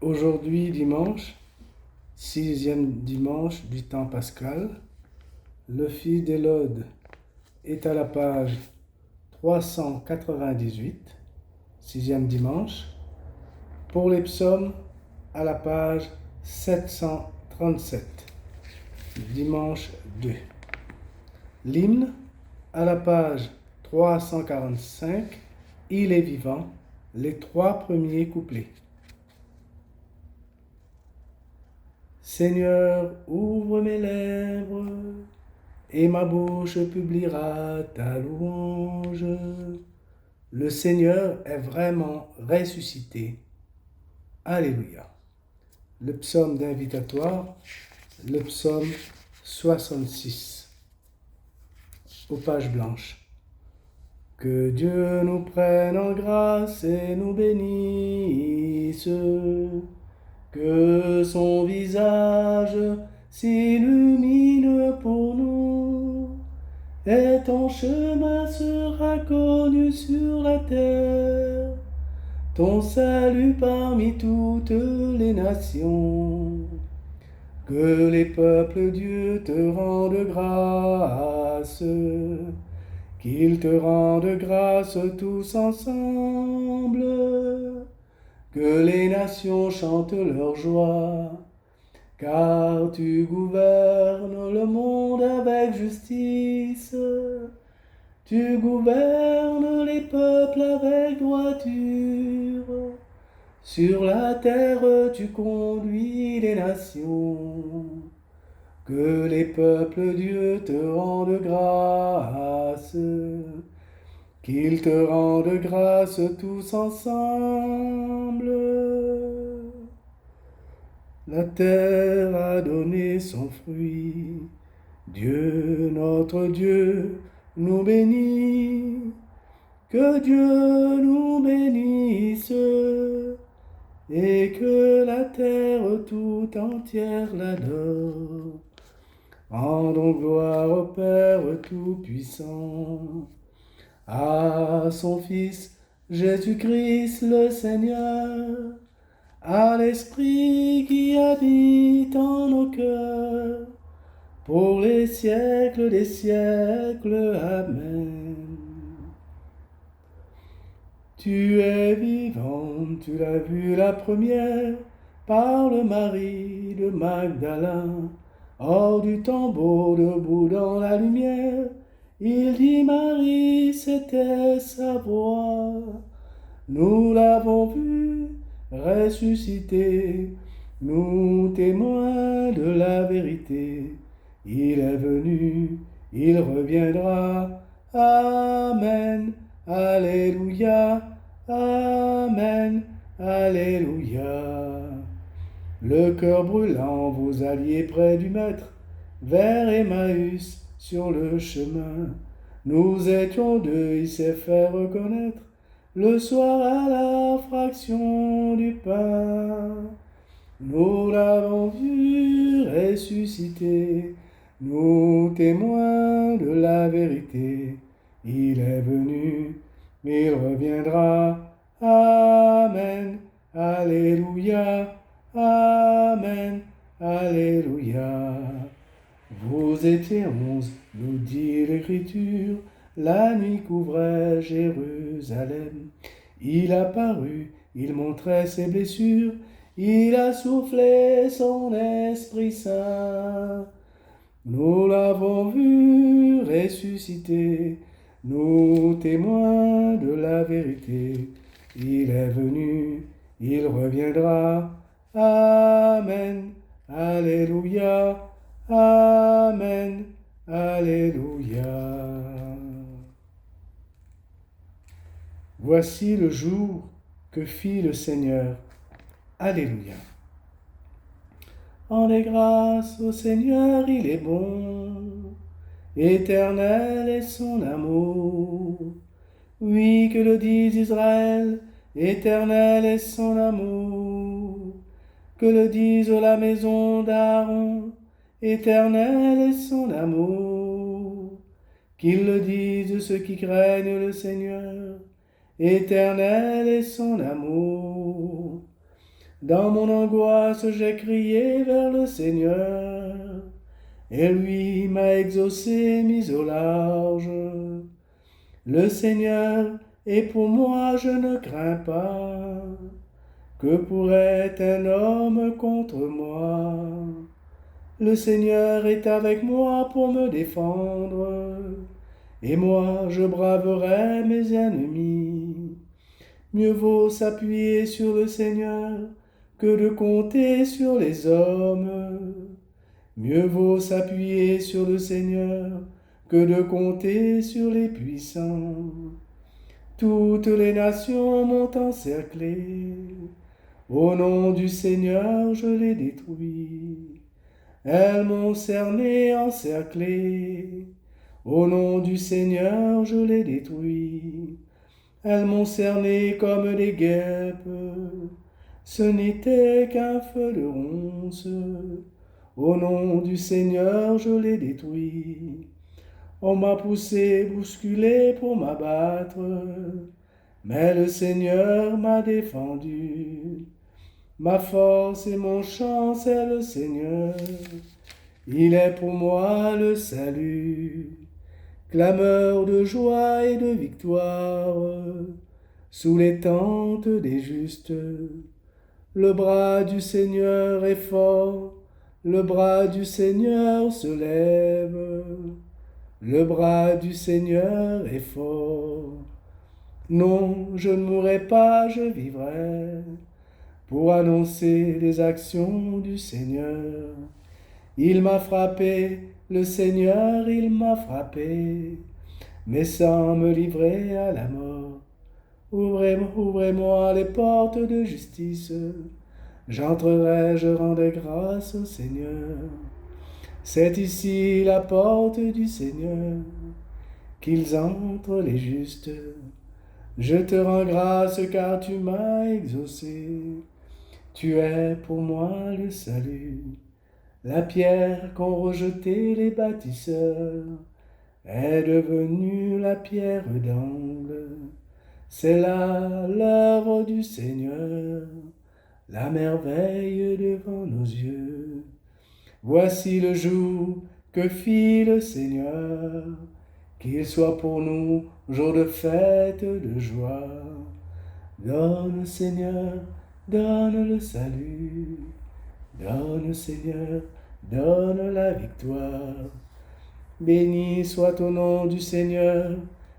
Aujourd'hui, dimanche, 6e dimanche du temps pascal, le fils d'Élode est à la page 398, 6e dimanche, pour les psaumes à la page 737, dimanche 2. L'hymne à la page 345, il est vivant, les 3 premiers couplets. Seigneur, ouvre mes lèvres, et ma bouche publiera ta louange. Le Seigneur est vraiment ressuscité. Alléluia. Le psaume d'invitatoire, le psaume 66, aux pages blanches. Que Dieu nous prenne en grâce et nous bénisse. Que son visage s'illumine pour nous, et ton chemin sera connu sur la terre, ton salut parmi toutes les nations. Que les peuples Dieu te rendent grâce, qu'ils te rendent grâce tous ensemble. Que les nations chantent leur joie, car tu gouvernes le monde avec justice. Tu gouvernes les peuples avec droiture. Sur la terre, tu conduis les nations. Que les peuples Dieu te rendent grâce, qu'ils te rendent grâce tous ensemble. La terre a donné son fruit. Dieu, notre Dieu, nous bénit. Que Dieu nous bénisse et que la terre tout entière l'adore. Rendons gloire au Père Tout-Puissant, à son Fils Jésus-Christ le Seigneur, à l'Esprit qui habite en nos cœurs, pour les siècles des siècles. Amen. Tu es vivant, tu l'as vu la première, par le Marie de Magdalene, hors du tombeau, debout dans la lumière. Il dit Marie, c'était sa voix. Nous l'avons vu ressuscité, nous témoins de la vérité. Il est venu, il reviendra. Amen, alléluia, amen, alléluia. Le cœur brûlant, vous alliez près du Maître, vers Emmaüs sur le chemin. Nous étions deux, il s'est fait reconnaître, le soir à la fraction du pain. Nous l'avons vu ressusciter, nous témoins de la vérité. Il est venu, il reviendra. Amen, alléluia, amen, alléluia. Vous étiez 11, nous dit l'Écriture, la nuit couvrait Jérusalem. Il apparut, il montrait ses blessures, il a soufflé son Esprit Saint. Nous l'avons vu ressusciter, nous témoins de la vérité. Il est venu, il reviendra. Amen, alléluia, amen, alléluia. Voici le jour que fit le Seigneur. Alléluia. Rendez grâce au Seigneur, il est bon. Éternel est son amour. Oui, que le dise Israël, éternel est son amour. Que le dise la maison d'Aaron, éternel est son amour. Qu'ils le disent ceux qui craignent le Seigneur, éternel est son amour. Dans mon angoisse, j'ai crié vers le Seigneur, et lui m'a exaucé, mis au large. Le Seigneur est pour moi, je ne crains pas. Que pourrait un homme contre moi? Le Seigneur est avec moi pour me défendre, et moi je braverai mes ennemis. Mieux vaut s'appuyer sur le Seigneur que de compter sur les hommes. Mieux vaut s'appuyer sur le Seigneur que de compter sur les puissants. Toutes les nations m'ont encerclé. Au nom du Seigneur, je les détruis. Elles m'ont cerné, encerclé. Au nom du Seigneur, je les détruis. Elles m'ont cerné comme des guêpes. Ce n'était qu'un feu de ronce. Au nom du Seigneur, je les détruis. On m'a poussé, bousculé pour m'abattre, mais le Seigneur m'a défendu. Ma force et mon chant, c'est le Seigneur. Il est pour moi le salut. Clameur de joie et de victoire sous les tentes des justes. Le bras du Seigneur est fort, le bras du Seigneur se lève. Le bras du Seigneur est fort. Non, je ne mourrai pas, je vivrai pour annoncer les actions du Seigneur. Il m'a frappé, le Seigneur, il m'a frappé, mais sans me livrer à la mort. Ouvrez-moi les portes de justice, j'entrerai, je rendrai grâce au Seigneur. C'est ici la porte du Seigneur, qu'ils entrent les justes. Je te rends grâce car tu m'as exaucé. Tu es pour moi le salut. La pierre qu'ont rejetée les bâtisseurs est devenue la pierre d'angle. C'est là l'œuvre du Seigneur, la merveille devant nos yeux. Voici le jour que fit le Seigneur, qu'il soit pour nous jour de fête, de joie. Donne, Seigneur, donne le salut. Donne, Seigneur, donne la victoire. Béni soit au nom du Seigneur,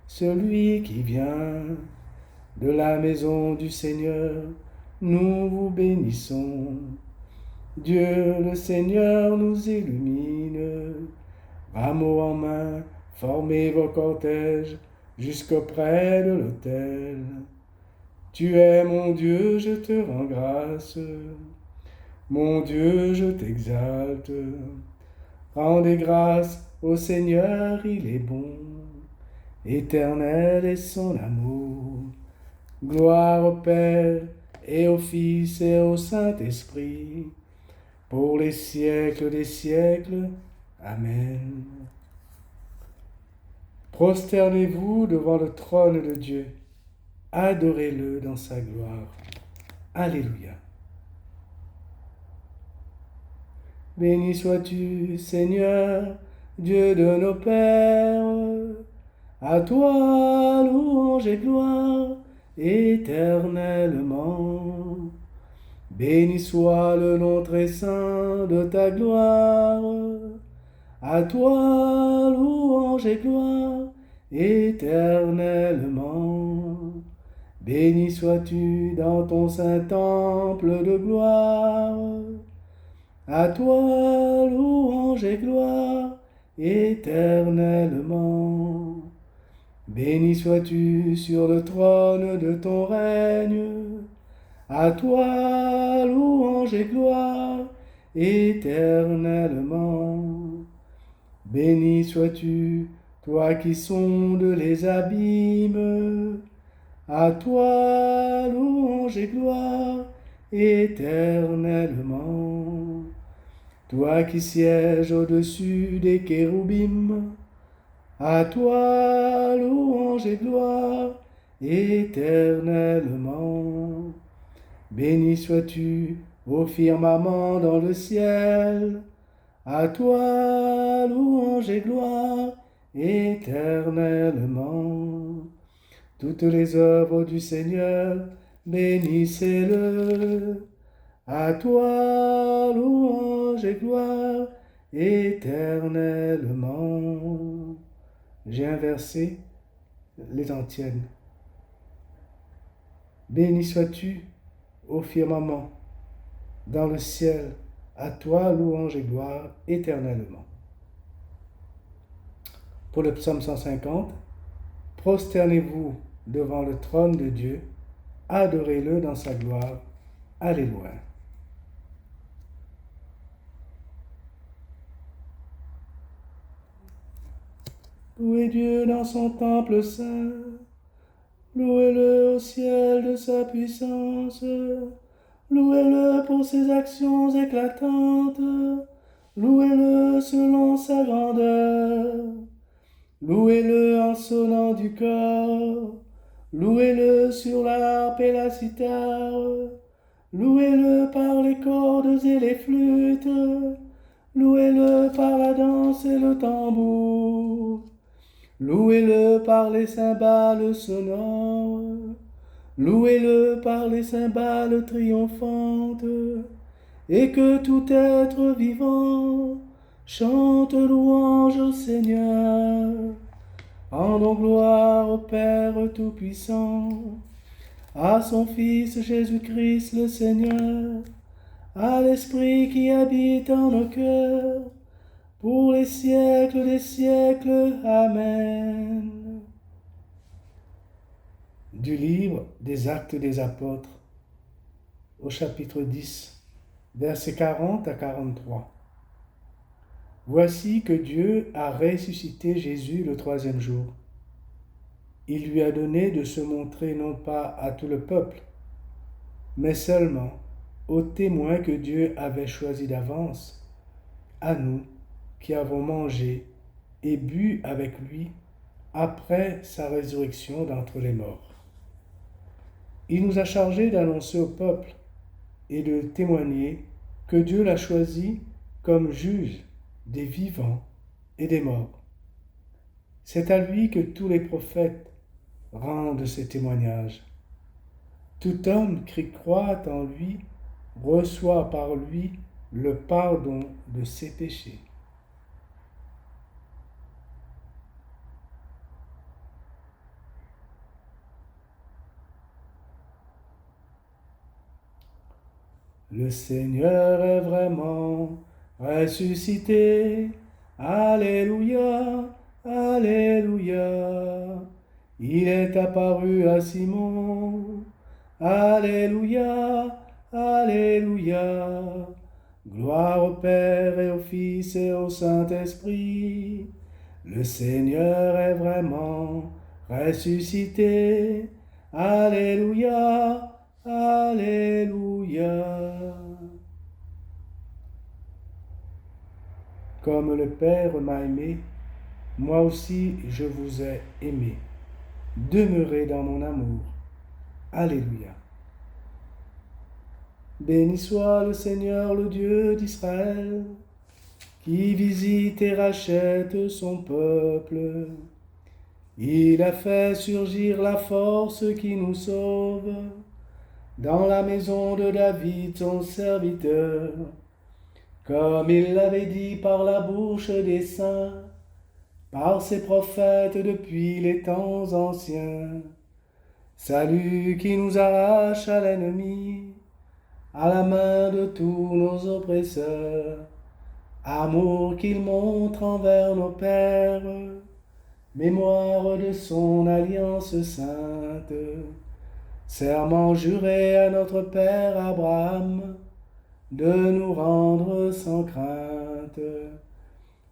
celui qui vient de la maison du Seigneur. Nous vous bénissons. Dieu le Seigneur nous illumine. Rameaux en main, formez vos cortèges jusqu'auprès de l'autel. Tu es mon Dieu, je te rends grâce. Mon Dieu, je t'exalte. Rendez grâce au Seigneur, il est bon. Éternel est son amour. Gloire au Père et au Fils et au Saint-Esprit, pour les siècles des siècles. Amen. Prosternez-vous devant le trône de Dieu. Adorez-le dans sa gloire. Alléluia. Béni sois-tu, Seigneur, Dieu de nos pères. À toi, louange et gloire, éternellement. Béni soit le nom très saint de ta gloire. À toi, louange et gloire, éternellement. Béni sois-tu dans ton saint temple de gloire. À toi, louange et gloire, éternellement. Béni sois-tu sur le trône de ton règne. À toi, louange et gloire, éternellement. Béni sois-tu, toi qui sondes les abîmes. À toi, louange et gloire, éternellement. Toi qui sièges au-dessus des kéroubim. À toi, louange et gloire, éternellement. Béni sois-tu au firmament dans le ciel. À toi, louange et gloire éternellement. Toutes les œuvres du Seigneur, bénissez-le. À toi, louange et gloire éternellement. J'ai inversé les antiennes. Béni sois-tu au firmament, dans le ciel, à toi, louange et gloire éternellement. Pour le psaume 150, prosternez-vous devant le trône de Dieu, adorez-le dans sa gloire. Alléluia. Louez Dieu dans son temple saint, louez-le au ciel de sa puissance, louez-le pour ses actions éclatantes, louez-le selon sa grandeur, louez-le en sonnant du corps, louez-le sur la harpe et la cithare, louez-le par les cordes et les flûtes, louez-le par la danse et le tambour. Louez-le par les cymbales sonores, louez-le par les cymbales triomphantes, et que tout être vivant chante louange au Seigneur. Rendons gloire au Père Tout-Puissant, à son Fils Jésus-Christ le Seigneur, à l'Esprit qui habite en nos cœurs, pour les siècles des siècles. Amen. Du livre des Actes des Apôtres, au chapitre 10, versets 40 à 43. Voici que Dieu a ressuscité Jésus le troisième jour. Il lui a donné de se montrer non pas à tout le peuple, mais seulement aux témoins que Dieu avait choisis d'avance, à nous qui avons mangé et bu avec lui après sa résurrection d'entre les morts. Il nous a chargés d'annoncer au peuple et de témoigner que Dieu l'a choisi comme juge des vivants et des morts. C'est à lui que tous les prophètes rendent ces témoignages. Tout homme qui croit en lui reçoit par lui le pardon de ses péchés. Le Seigneur est vraiment ressuscité. Alléluia, Alléluia. Il est apparu à Simon. Alléluia, Alléluia. Gloire au Père et au Fils et au Saint-Esprit. Le Seigneur est vraiment ressuscité. Alléluia, Alléluia. Comme le Père m'a aimé, moi aussi je vous ai aimé. Demeurez dans mon amour. Alléluia. Béni soit le Seigneur, le Dieu d'Israël, qui visite et rachète son peuple. Il a fait surgir la force qui nous sauve dans la maison de David, son serviteur, comme il l'avait dit par la bouche des saints, par ses prophètes depuis les temps anciens. Salut qui nous arrache à l'ennemi, à la main de tous nos oppresseurs. Amour qu'il montre envers nos pères, mémoire de son alliance sainte. Serment juré à notre Père Abraham, de nous rendre sans crainte,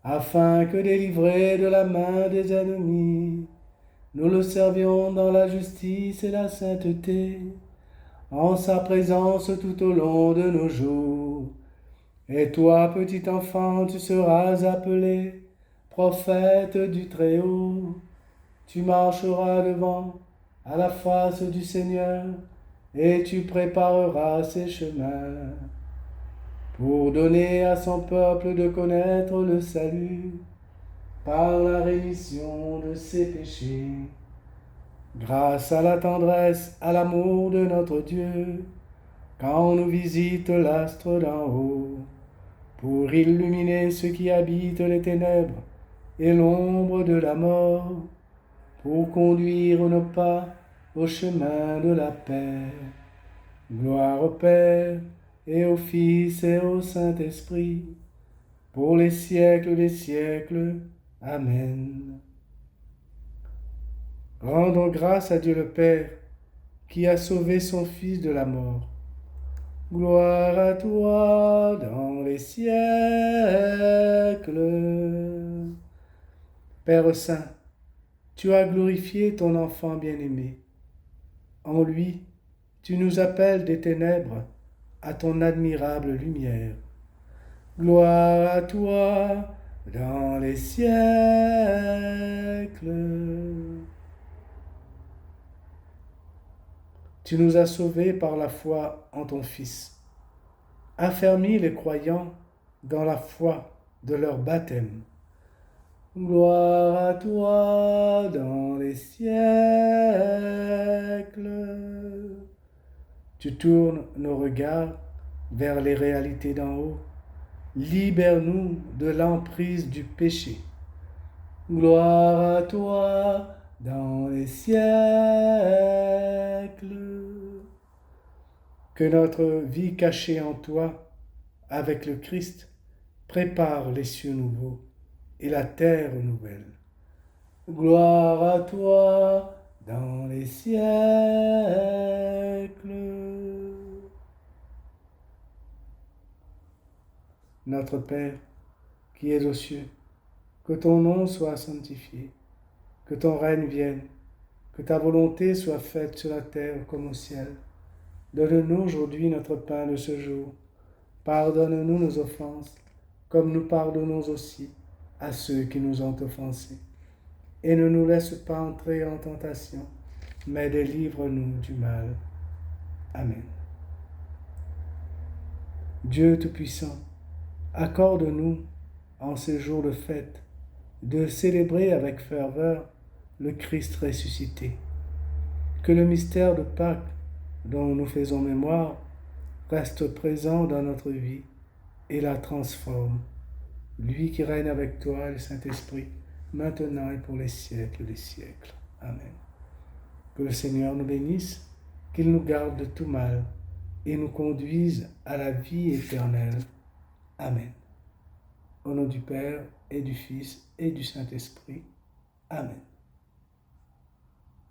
afin que délivrés de la main des ennemis, nous le servions dans la justice et la sainteté, en sa présence tout au long de nos jours. Et toi, petit enfant, tu seras appelé prophète du Très-Haut. Tu marcheras devant, à la face du Seigneur, et tu prépareras ses chemins pour donner à son peuple de connaître le salut par la rémission de ses péchés. Grâce à la tendresse, à l'amour de notre Dieu, quand on nous visite l'astre d'en haut, pour illuminer ceux qui habitent les ténèbres et l'ombre de la mort, pour conduire nos pas au chemin de la paix. Gloire au Père, et au Fils, et au Saint-Esprit, pour les siècles des siècles. Amen. Rendons grâce à Dieu le Père, qui a sauvé son Fils de la mort. Gloire à toi dans les siècles. Père Saint, tu as glorifié ton enfant bien-aimé. En lui, tu nous appelles des ténèbres à ton admirable lumière. Gloire à toi dans les siècles. Tu nous as sauvés par la foi en ton Fils. Affermis les croyants dans la foi de leur baptême. Gloire à toi dans les siècles. Tu tournes nos regards vers les réalités d'en haut. Libère-nous de l'emprise du péché. Gloire à toi dans les siècles. Que notre vie cachée en toi, avec le Christ, prépare les cieux nouveaux et la terre nouvelle. Gloire à toi dans les siècles. Notre Père, qui es aux cieux, que ton nom soit sanctifié, que ton règne vienne, que ta volonté soit faite sur la terre comme au ciel. Donne-nous aujourd'hui notre pain de ce jour. Pardonne-nous nos offenses, comme nous pardonnons aussi à ceux qui nous ont offensés. Et ne nous laisse pas entrer en tentation, mais délivre-nous du mal. Amen. Dieu Tout-Puissant, accorde-nous, en ces jours de fête, de célébrer avec ferveur le Christ ressuscité. Que le mystère de Pâques, dont nous faisons mémoire, reste présent dans notre vie et la transforme. Lui qui règne avec toi, le Saint-Esprit, maintenant et pour les siècles des siècles. Amen. Que le Seigneur nous bénisse, qu'il nous garde de tout mal et nous conduise à la vie éternelle. Amen. Au nom du Père et du Fils et du Saint-Esprit. Amen.